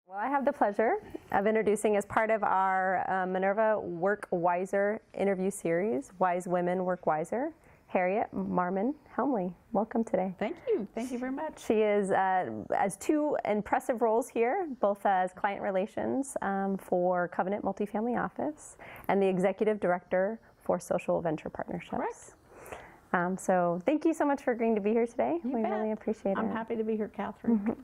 Well, I have the pleasure of introducing, as part of our Minerva Work Wiser interview series, Wise Women Work Wiser, Harriet Helmle. Welcome today. Thank you. Thank you very much. She is has two impressive roles here, both as client relations for Covenant Multifamily Office and the executive director for Social Venture Partnerships. Correct. So thank you so much for agreeing to be here today. We really appreciate it. I'm happy to be here, Catherine.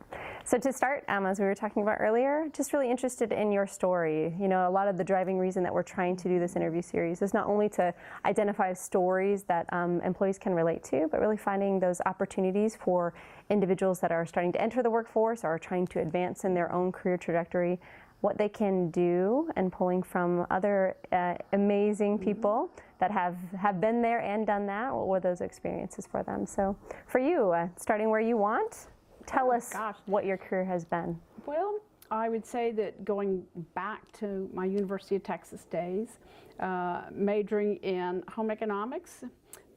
So to start, as we were talking about earlier, just really interested in your story. You know, a lot of the driving reason that we're trying to do this interview series is not only to identify stories that employees can relate to, but really finding those opportunities for individuals that are starting to enter the workforce or are trying to advance in their own career trajectory, what they can do, and pulling from other amazing people that have been there and done that. What were those experiences for them? So for you, starting where you want, tell us what your career has been. Well, I would say that going back to my University of Texas days, majoring in home economics,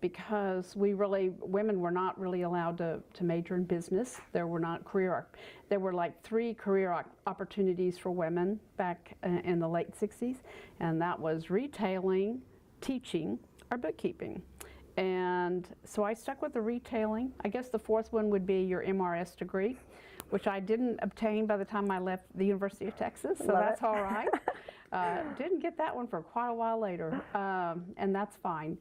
because women were not really allowed to major in business. There were like 3 career opportunities for women back in the late 60s, and that was retailing, teaching, or bookkeeping. And so I stuck with the retailing. I guess the 4th one would be your MRS degree, which I didn't obtain by the time I left the University of Texas, so that's all right. Didn't get that one for quite a while later, and that's fine.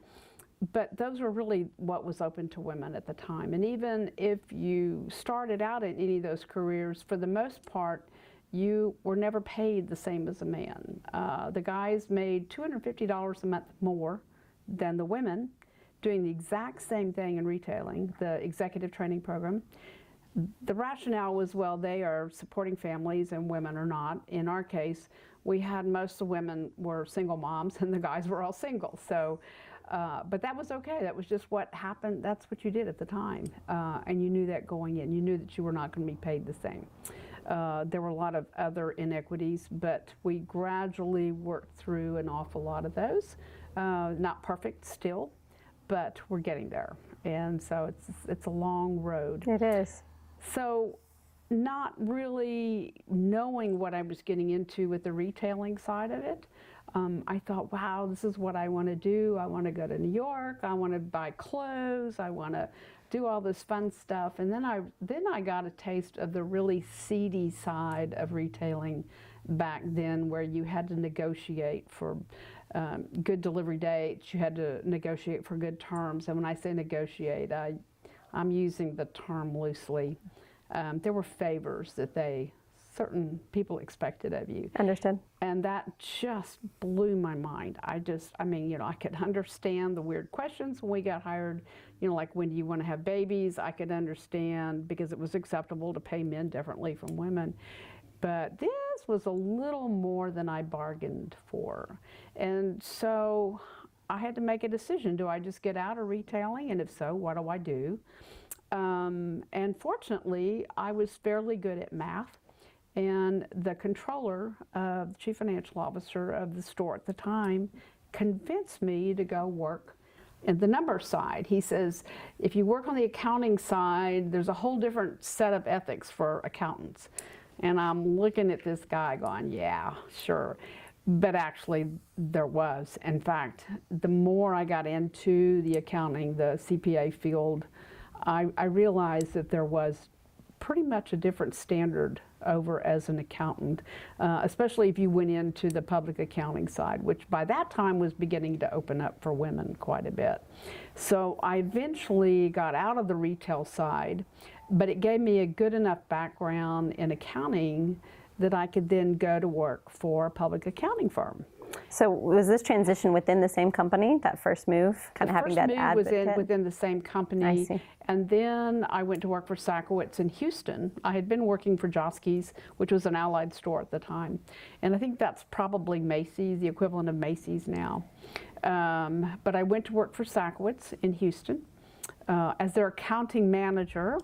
But those were really what was open to women at the time. And even if you started out in any of those careers, for the most part, you were never paid the same as a man. The guys made $250 a month more than the women, doing the exact same thing in retailing, the executive training program. The rationale was, well, they are supporting families and women are not. In our case, we had most of the women were single moms and the guys were all single. So, but that was okay. That was just what happened. That's what you did at the time. And you knew that going in. You knew that you were not going to be paid the same. There were a lot of other inequities, but we gradually worked through an awful lot of those. Not perfect still, but we're getting there. And so it's a long road. It is. So not really knowing what I was getting into with the retailing side of it, I thought, wow, this is what I want to do. I want to go to New York. I want to buy clothes. I want to do all this fun stuff. And then I got a taste of the really seedy side of retailing back then, where you had to negotiate for good delivery dates. You had to negotiate for good terms. And when I say negotiate, I'm using the term loosely. There were favors that certain people expected of you. Understood. And that just blew my mind. I mean, you know, I could understand the weird questions when we got hired, you know, like, when do you want to have babies? I could understand, because it was acceptable to pay men differently from women. But this was a little more than I bargained for. And so I had to make a decision. Do I just get out of retailing? And if so, what do I do? And fortunately, I was fairly good at math. And the controller, the chief financial officer of the store at the time, convinced me to go work in the number side. He says, if you work on the accounting side, there's a whole different set of ethics for accountants. And I'm looking at this guy going, yeah, sure. But actually, there was. In fact, the more I got into the accounting, the CPA field, I realized that there was pretty much a different standard over as an accountant, especially if you went into the public accounting side, which by that time was beginning to open up for women quite a bit. So I eventually got out of the retail side, but it gave me a good enough background in accounting that I could then go to work for a public accounting firm. So was this transition within the same company, that first move, kind of having that advocate? The first move was within the same company. I see. And then I went to work for Sakowitz in Houston. I had been working for Joski's, which was an Allied store at the time. And I think that's probably Macy's, the equivalent of Macy's now. But I went to work for Sakowitz in Houston as their accounting manager.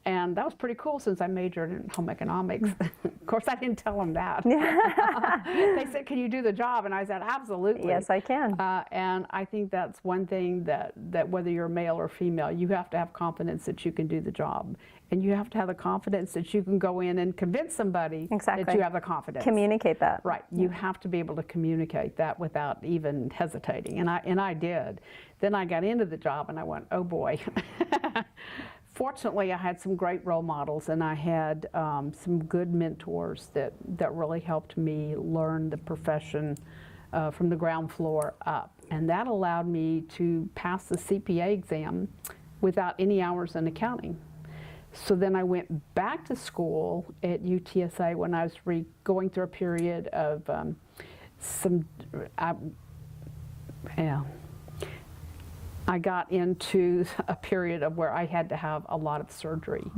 And that was pretty cool since I majored in home economics. Of course, I didn't tell them that. They said, can you do the job? And I said, absolutely. Yes, I can. And I think that's one thing that whether you're male or female, you have to have confidence that you can do the job. And you have to have the confidence that you can go in and convince somebody that you have the confidence. Communicate that. Right. You have to be able to communicate that without even hesitating. And I did. Then I got into the job and I went, oh boy. Fortunately, I had some great role models, and I had some good mentors that really helped me learn the profession from the ground floor up. And that allowed me to pass the CPA exam without any hours in accounting. So then I went back to school at UTSA when I was going through a period of I got into a period of where I had to have a lot of surgery.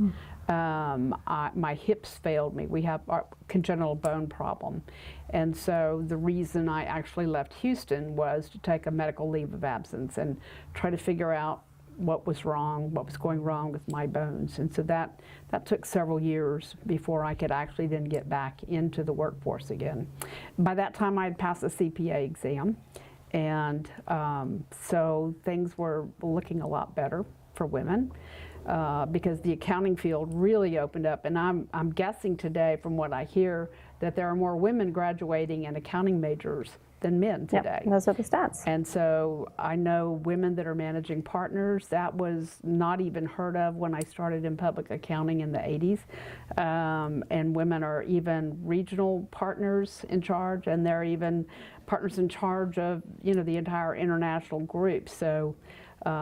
My hips failed me. We have a congenital bone problem. And so the reason I actually left Houston was to take a medical leave of absence and try to figure out what was wrong, what was going wrong with my bones. And so that took several years before I could actually then get back into the workforce again. By that time I had passed the CPA exam. And so things were looking a lot better for women because the accounting field really opened up. And I'm guessing today, from what I hear, that there are more women graduating in accounting majors than men today. Yep, those are the stats. And so I know women that are managing partners. That was not even heard of when I started in public accounting in the 80s. And women are even regional partners in charge, and they're even partners in charge of, you know, the entire international group. So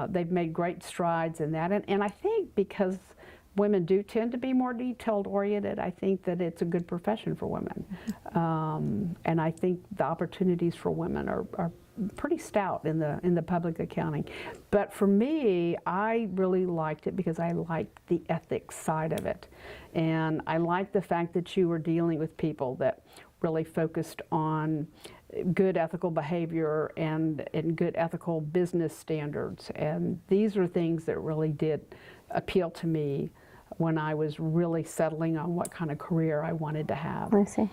they've made great strides in that. And I think because women do tend to be more detailed oriented, I think that it's a good profession for women. And I think the opportunities for women are pretty stout in the public accounting. But for me, I really liked it because I liked the ethics side of it. And I liked the fact that you were dealing with people that really focused on good ethical behavior and good ethical business standards. And these are things that really did appeal to me when I was really settling on what kind of career I wanted to have. I see.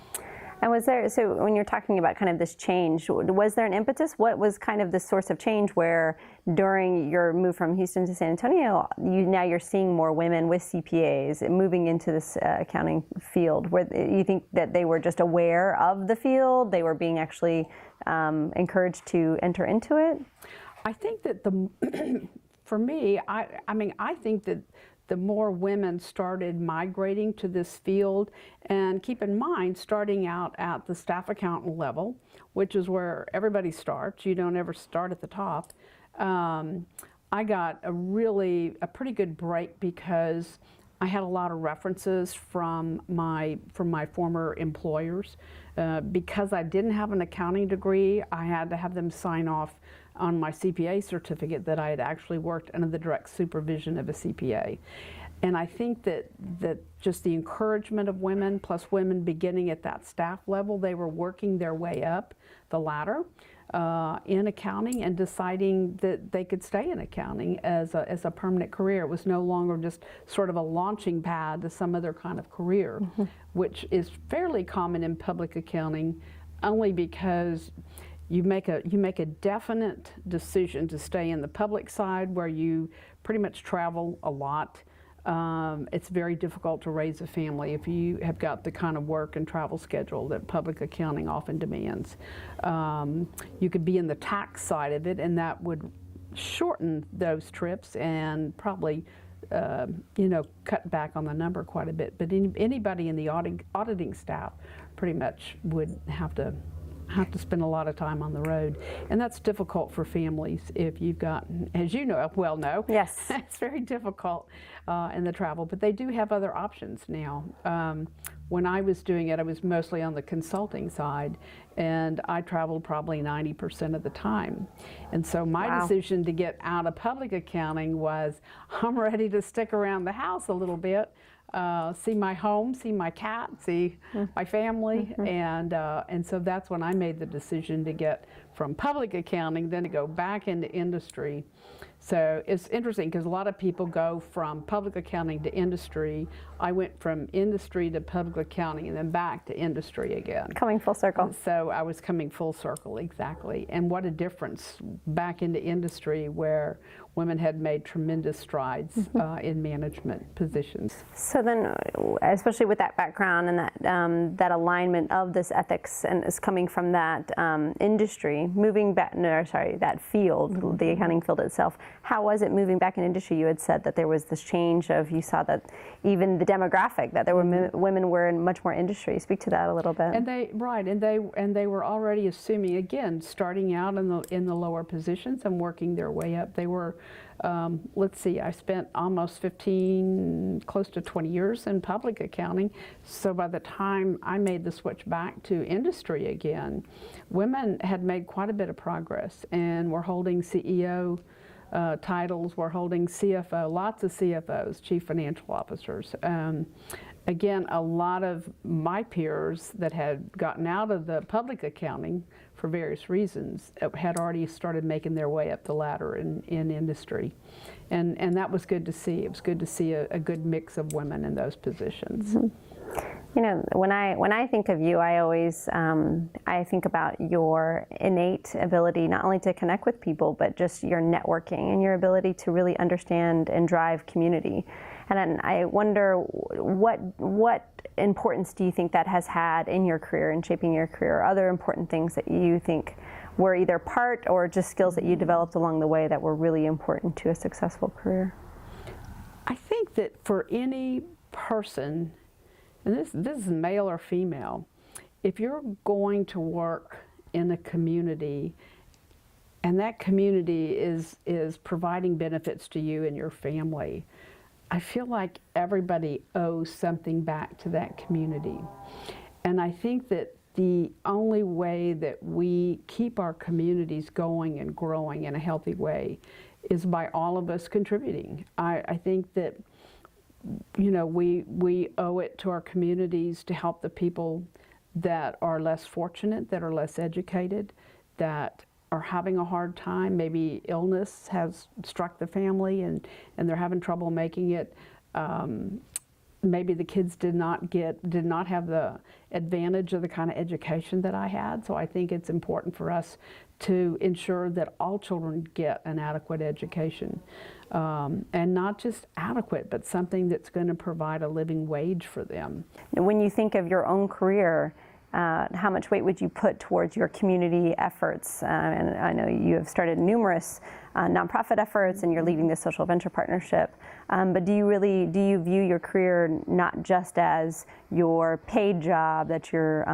And was there, so when you're talking about kind of this change, was there an impetus? What was kind of the source of change where during your move from Houston to San Antonio, now you're seeing more women with CPAs moving into this accounting field? Where you think that they were just aware of the field, they were being actually encouraged to enter into it? I think that for me, I mean, I think that the more women started migrating to this field, and keep in mind, starting out at the staff accountant level, which is where everybody starts, you don't ever start at the top, I got a pretty good break because I had a lot of references from my former employers. Because I didn't have an accounting degree, I had to have them sign off on my CPA certificate that I had actually worked under the direct supervision of a CPA. And I think that just the encouragement of women, plus women beginning at that staff level, they were working their way up the ladder in accounting and deciding that they could stay in accounting as a permanent career. It was no longer just sort of a launching pad to some other kind of career, which is fairly common in public accounting, only because you make a definite decision to stay in the public side where you pretty much travel a lot. It's very difficult to raise a family if you have got the kind of work and travel schedule that public accounting often demands. You could be in the tax side of it, and that would shorten those trips and probably cut back on the number quite a bit. But anybody in the auditing staff pretty much would have to spend a lot of time on the road, and that's difficult for families if you've got, as you know, yes, it's very difficult in the travel, but they do have other options now. When I was doing it, I was mostly on the consulting side, and I traveled probably 90% of the time. And so my decision to get out of public accounting was, I'm ready to stick around the house a little bit, see my home, see my cat, see my family, and so that's when I made the decision to get from public accounting then to go back into industry. So it's interesting because a lot of people go from public accounting to industry. I went from industry to public accounting and then back to industry again. Coming full circle. So I was coming full circle, exactly. And what a difference back into industry where women had made tremendous strides in management positions. So then, especially with that background and that alignment of this ethics and is coming from that industry, moving back, that field, the accounting field itself, how was it moving back in industry? You had said that there was this change of, you saw that even the demographic, that there were women were in much more industry. Speak to that a little bit. And they were already assuming, again, starting out in the lower positions and working their way up. They were, let's see, I spent almost 15, close to 20 years in public accounting. So by the time I made the switch back to industry again, women had made quite a bit of progress and were holding CEO titles, were holding CFO, lots of CFOs, chief financial officers. Again, a lot of my peers that had gotten out of the public accounting for various reasons had already started making their way up the ladder in industry. And that was good to see. It was good to see a good mix of women in those positions. Mm-hmm. You know, when I think of you, I always I think about your innate ability not only to connect with people, but just your networking and your ability to really understand and drive community. And I wonder what importance do you think that has had in your career, in shaping your career, or other important things that you think were either part or just skills that you developed along the way that were really important to a successful career? I think that for any person, and this is male or female, if you're going to work in a community and that community is providing benefits to you and your family, I feel like everybody owes something back to that community. And I think that the only way that we keep our communities going and growing in a healthy way is by all of us contributing. I think that, you know, we owe it to our communities to help the people that are less fortunate, that are less educated, that are having a hard time. Maybe illness has struck the family and they're having trouble making it. Maybe the kids did not have the advantage of the kind of education that I had. So I think it's important for us to ensure that all children get an adequate education. And not just adequate, but something that's going to provide a living wage for them. When you think of your own career, how much weight would you put towards your community efforts? And I know you have started numerous nonprofit efforts and you're leading the social venture partnership. But do you view your career not just as your paid job that you're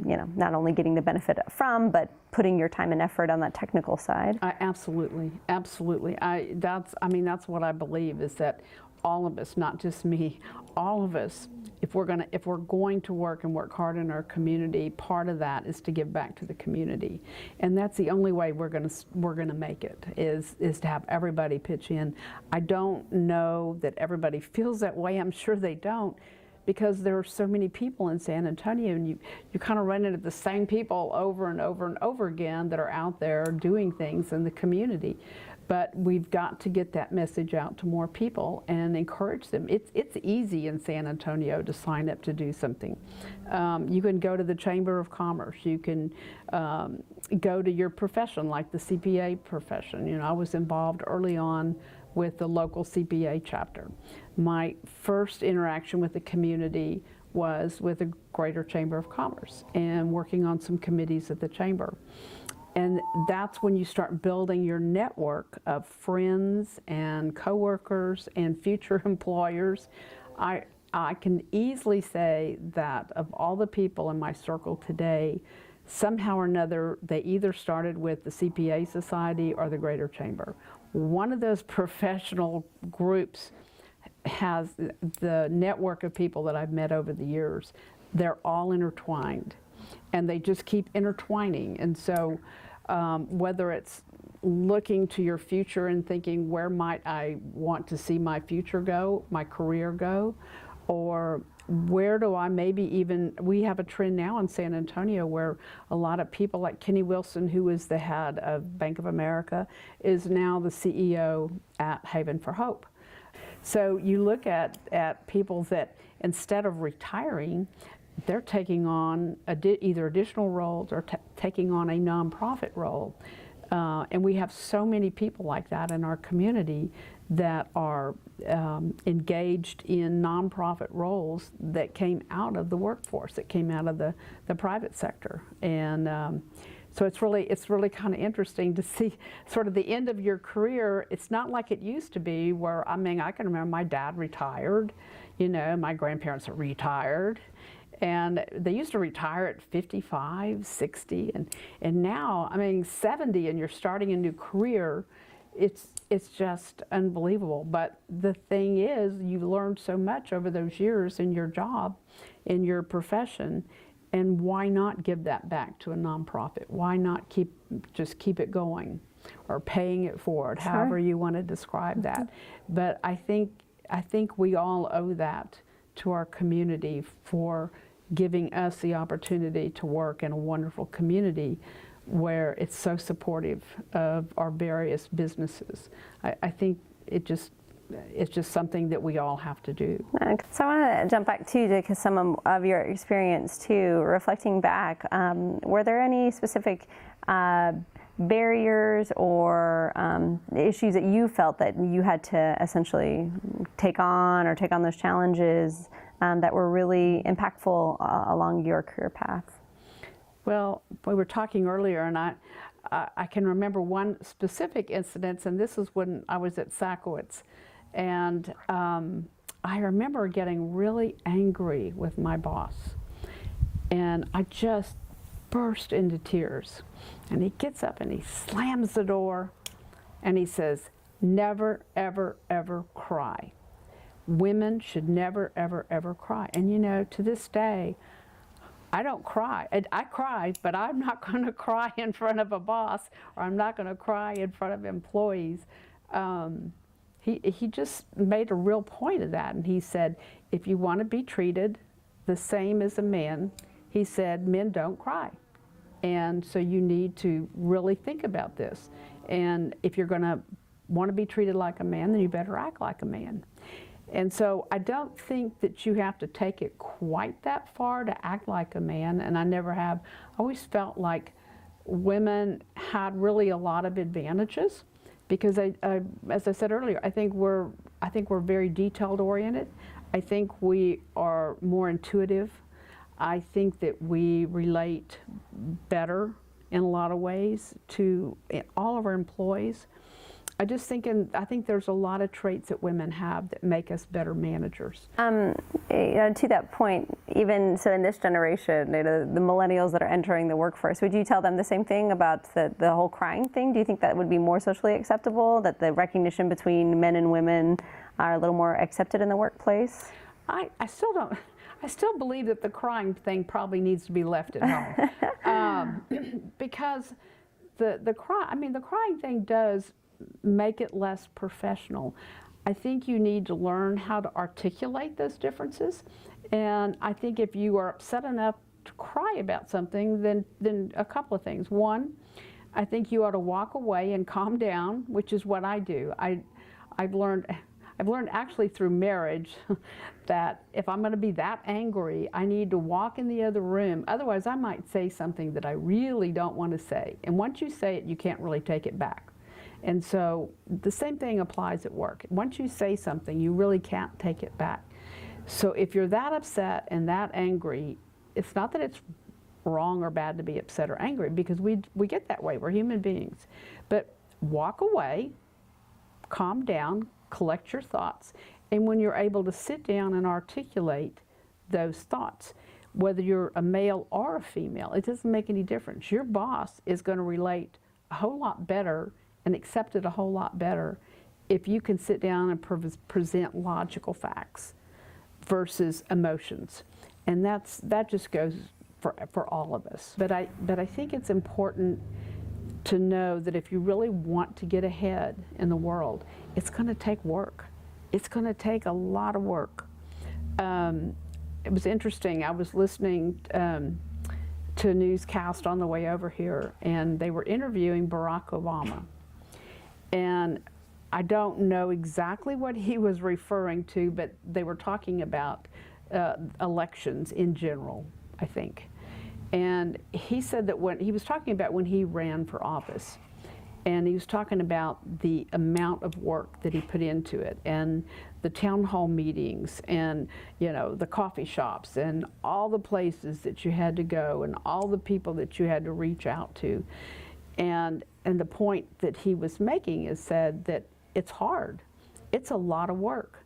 you know, not only getting the benefit from, but putting your time and effort on that technical side? Absolutely, absolutely. That's what I believe, is that all of us, not just me, all of us, if we're going to work and work hard in our community, part of that is to give back to the community, and that's the only way we're gonna make it, is to have everybody pitch in. I don't know that everybody feels that way. I'm sure they don't, because there are so many people in San Antonio, and you kind of run into the same people over and over and over again that are out there doing things in the community. But we've got to get that message out to more people and encourage them. It's easy in San Antonio to sign up to do something. You can go to the Chamber of Commerce. You can go to your profession, like the CPA profession. You know, I was involved early on with the local CPA chapter. My first interaction with the community was with the Greater Chamber of Commerce and working on some committees at the Chamber. And that's when you start building your network of friends and coworkers and future employers. I can easily say that of all the people in my circle today, somehow or another, they either started with the CPA Society or the Greater Chamber. One of those professional groups has the network of people that I've met over the years. They're all intertwined, and they just keep intertwining. And so whether it's looking to your future and thinking, where might I want to see my future go, my career go, or where do I maybe even, we have a trend now in San Antonio where a lot of people like Kenny Wilson, who is the head of Bank of America, is now the CEO at Haven for Hope. So you look at people that instead of retiring, they're taking on either additional roles or taking on a nonprofit role. And we have so many people like that in our community that are engaged in nonprofit roles that came out of the workforce, that came out of the private sector. And so it's really kind of interesting to see sort of the end of your career. It's not like it used to be where, I mean, I can remember my dad retired, you know, my grandparents are retired. And they used to retire at 55, 60, and now, I mean, 70, and you're starting a new career. It's just unbelievable. But the thing is, you've learned so much over those years in your job, in your profession, and why not give that back to a nonprofit? Why not just keep it going, or paying it forward, Sure. however you want to describe that. But I think we all owe that to our community for giving us the opportunity to work in a wonderful community where it's so supportive of our various businesses. I think it's just something that we all have to do. So I want to jump back to some of your experience too, reflecting back. Were there any specific barriers or issues that you felt that you had to essentially take on those challenges that were really impactful along your career path? Well, we were talking earlier, and I can remember one specific incident, and this is when I was at Sakowitz. And I remember getting really angry with my boss. And I just burst into tears. And he gets up and he slams the door and he says, "Never, ever, ever cry. Women should never, ever, ever cry." And you know, to this day, I don't cry. I cry, but I'm not going to cry in front of a boss, or I'm not going to cry in front of employees. He just made a real point of that, and he said, if you want to be treated the same as a man, he said, men don't cry. And so you need to really think about this. And if you're going to want to be treated like a man, then you better act like a man. And so I don't think that you have to take it quite that far to act like a man, and I never have. I always felt like women had really a lot of advantages because, as I said earlier, I think we're very detailed oriented. I think we are more intuitive. I think that we relate better in a lot of ways to all of our employees. I think there's a lot of traits that women have that make us better managers. You know, to that point, even so in this generation, you know, the millennials that are entering the workforce, would you tell them the same thing about the whole crying thing? Do you think that would be more socially acceptable, that the recognition between men and women are a little more accepted in the workplace? I still believe that the crying thing probably needs to be left at home. Because the crying thing does make it less professional. I think you need to learn how to articulate those differences, and I think if you are upset enough to cry about something, then a couple of things. One, I think you ought to walk away and calm down, which is what I do. I've learned actually through marriage that if I'm going to be that angry, I need to walk in the other room. Otherwise, I might say something that I really don't want to say, and once you say it, you can't really take it back. And so the same thing applies at work. Once you say something, you really can't take it back. So if you're that upset and that angry, it's not that it's wrong or bad to be upset or angry, because we get that way. We're human beings. But walk away, calm down, collect your thoughts, and when you're able to sit down and articulate those thoughts, whether you're a male or a female, it doesn't make any difference. Your boss is going to relate a whole lot better and accept it a whole lot better if you can sit down and present logical facts versus emotions. And that just goes for all of us. But I think it's important to know that if you really want to get ahead in the world, it's going to take work. It's going to take a lot of work. it was interesting. I was listening to a newscast on the way over here, and they were interviewing Barack Obama. And I don't know exactly what he was referring to, but they were talking about elections in general, I think. And he said that when he was talking about when he ran for office, and he was talking about the amount of work that he put into it, and the town hall meetings, and the coffee shops, and all the places that you had to go, and all the people that you had to reach out to. And the point that he was making is said that it's hard. It's a lot of work.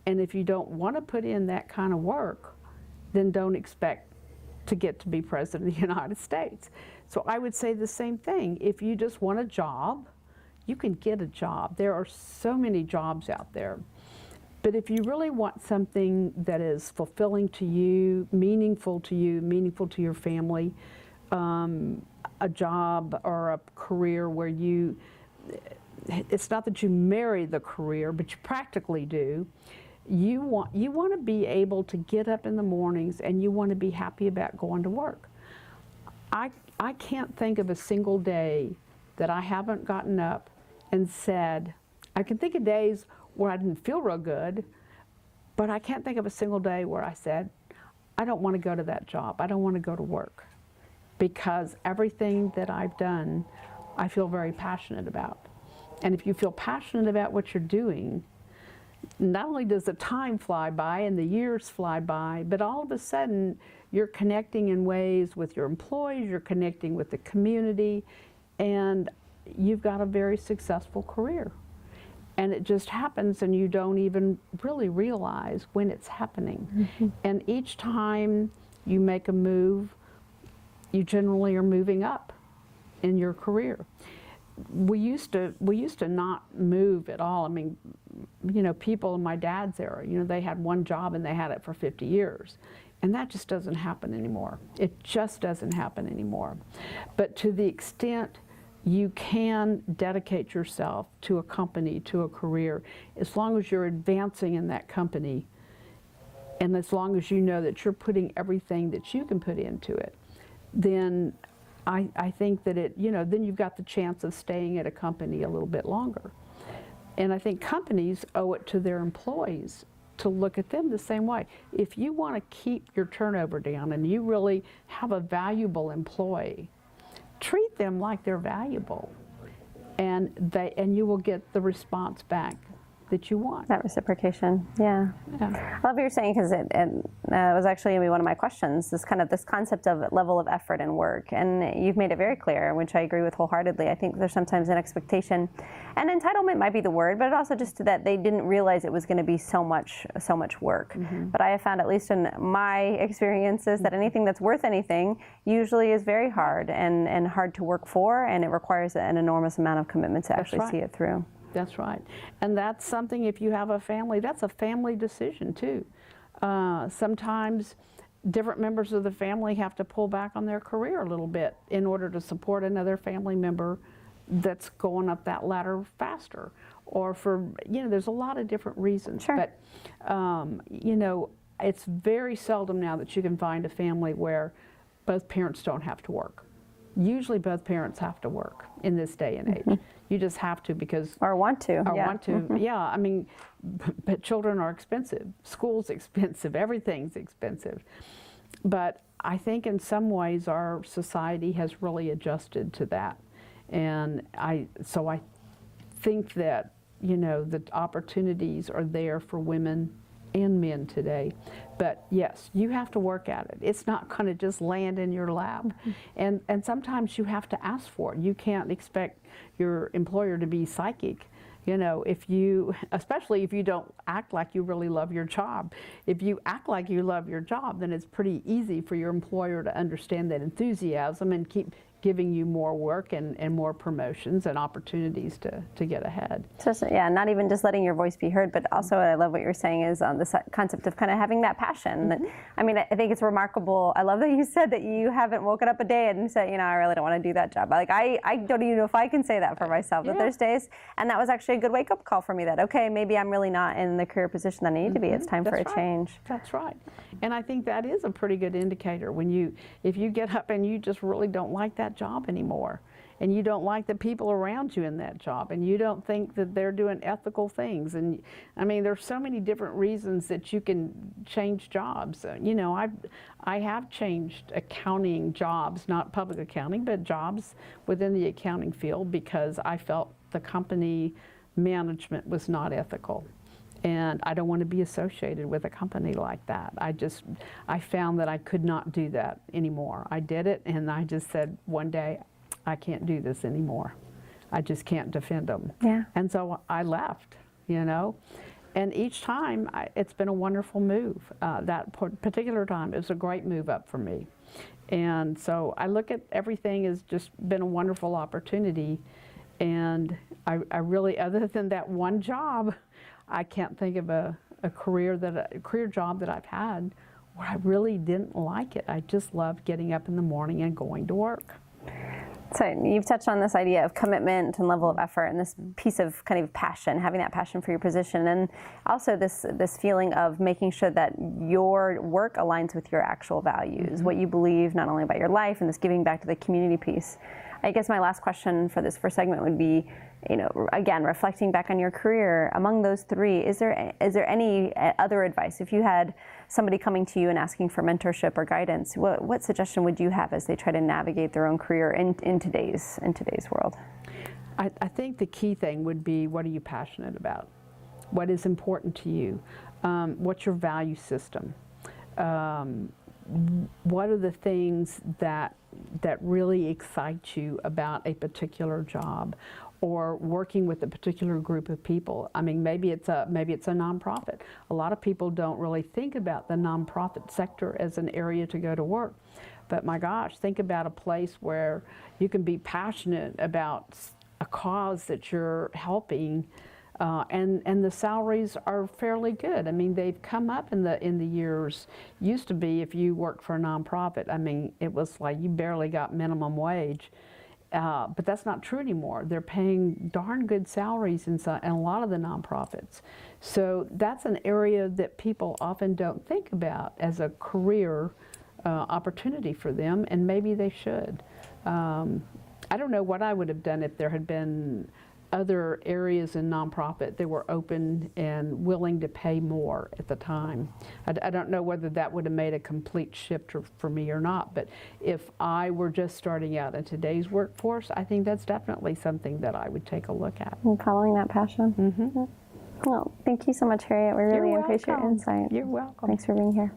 And if you don't want to put in that kind of work, then don't expect to get to be president of the United States. So I would say the same thing. If you just want a job, you can get a job. There are so many jobs out there. But if you really want something that is fulfilling to you, meaningful to your family, a job or a career where it's not that you marry the career, but you practically do. You want to be able to get up in the mornings, and you want to be happy about going to work. I can't think of a single day that I haven't gotten up and said, I can think of days where I didn't feel real good, but I can't think of a single day where I said, I don't want to go to that job. I don't want to go to work. Because everything that I've done, I feel very passionate about. And if you feel passionate about what you're doing, not only does the time fly by and the years fly by, but all of a sudden you're connecting in ways with your employees, you're connecting with the community, and you've got a very successful career. And it just happens, and you don't even really realize when it's happening. Mm-hmm. And each time you make a move, you generally are moving up in your career. We used to not move at all. I mean, people in my dad's era, they had one job and they had it for 50 years. And that just doesn't happen anymore. It just doesn't happen anymore. But to the extent you can dedicate yourself to a company, to a career, as long as you're advancing in that company, and as long as you know that you're putting everything that you can put into it, then I think that then you've got the chance of staying at a company a little bit longer. And I think companies owe it to their employees to look at them the same way. If you want to keep your turnover down and you really have a valuable employee, treat them like they're valuable, and you will get the response back that you want. That reciprocation, yeah. I love what you're saying, because it was actually going to be one of my questions, this concept of level of effort and work. And you've made it very clear, which I agree with wholeheartedly. I think there's sometimes an expectation, and entitlement might be the word, but also just that they didn't realize it was going to be so much work. Mm-hmm. But I have found, at least in my experiences, that anything that's worth anything usually is very hard and hard to work for, and it requires an enormous amount of commitment to actually see it through. That's right. And that's something, if you have a family, that's a family decision too. Sometimes different members of the family have to pull back on their career a little bit in order to support another family member that's going up that ladder faster. Or for, there's a lot of different reasons. Sure. But, it's very seldom now that you can find a family where both parents don't have to work. Usually both parents have to work in this day and age. Mm-hmm. You just have to, because... Or want to. Mm-hmm. Yeah. I mean, but children are expensive. School's expensive. Everything's expensive. But I think in some ways our society has really adjusted to that. And so I think that, the opportunities are there for women and men today. But yes, you have to work at it. It's not going to just land in your lap. Mm-hmm. And sometimes you have to ask for it. You can't expect your employer to be psychic. Especially if you don't act like you really love your job. If you act like you love your job, then it's pretty easy for your employer to understand that enthusiasm and giving you more work and more promotions and opportunities to get ahead. So, yeah, not even just letting your voice be heard, but also I love what you're saying is this concept of kind of having that passion. That, I mean, I think it's remarkable. I love that you said that you haven't woken up a day and said, I really don't want to do that job. Like, I don't even know if I can say that for myself, that there's days, and that was actually a good wake-up call for me that, okay, maybe I'm really not in the career position that I need to be. It's time for a change. That's right. And I think that is a pretty good indicator if you get up and you just really don't like that job anymore, and you don't like the people around you in that job, and you don't think that they're doing ethical things. And I mean, there's so many different reasons that you can change jobs. I have changed accounting jobs, not public accounting, but jobs within the accounting field, because I felt the company management was not ethical. And I don't want to be associated with a company like that. I found that I could not do that anymore. I did it, and I just said one day, I can't do this anymore. I just can't defend them. Yeah. And so I left, And each time, it's been a wonderful move. That particular time, it was a great move up for me. And so I look at everything as just been a wonderful opportunity. And I really, other than that one job, I can't think of a career job that I've had where I really didn't like it. I just loved getting up in the morning and going to work. So you've touched on this idea of commitment and level of effort and this piece of kind of passion, having that passion for your position, and also this feeling of making sure that your work aligns with your actual values, what you believe not only about your life and this giving back to the community piece. I guess my last question for this first segment would be, again, reflecting back on your career, among those three, is there any other advice? If you had somebody coming to you and asking for mentorship or guidance, what suggestion would you have as they try to navigate their own career in today's world? I think the key thing would be, what are you passionate about? What is important to you? What's your value system? What are the things that really excite you about a particular job, or working with a particular group of people? I mean, maybe it's a nonprofit. A lot of people don't really think about the nonprofit sector as an area to go to work. But my gosh, think about a place where you can be passionate about a cause that you're helping, and the salaries are fairly good. I mean, they've come up in the years. Used to be, if you worked for a nonprofit, I mean, it was like you barely got minimum wage. But that's not true anymore. They're paying darn good salaries in a lot of the nonprofits. So that's an area that people often don't think about as a career opportunity for them, and maybe they should. I don't know what I would have done if there had been other areas in nonprofit that were open and willing to pay more at the time. I don't know whether that would have made a complete shift for me or not, but if I were just starting out in today's workforce, I think that's definitely something that I would take a look at. And following that passion. Mm-hmm. Well, thank you so much, Harriet. We really appreciate your insight. You're welcome. Thanks for being here.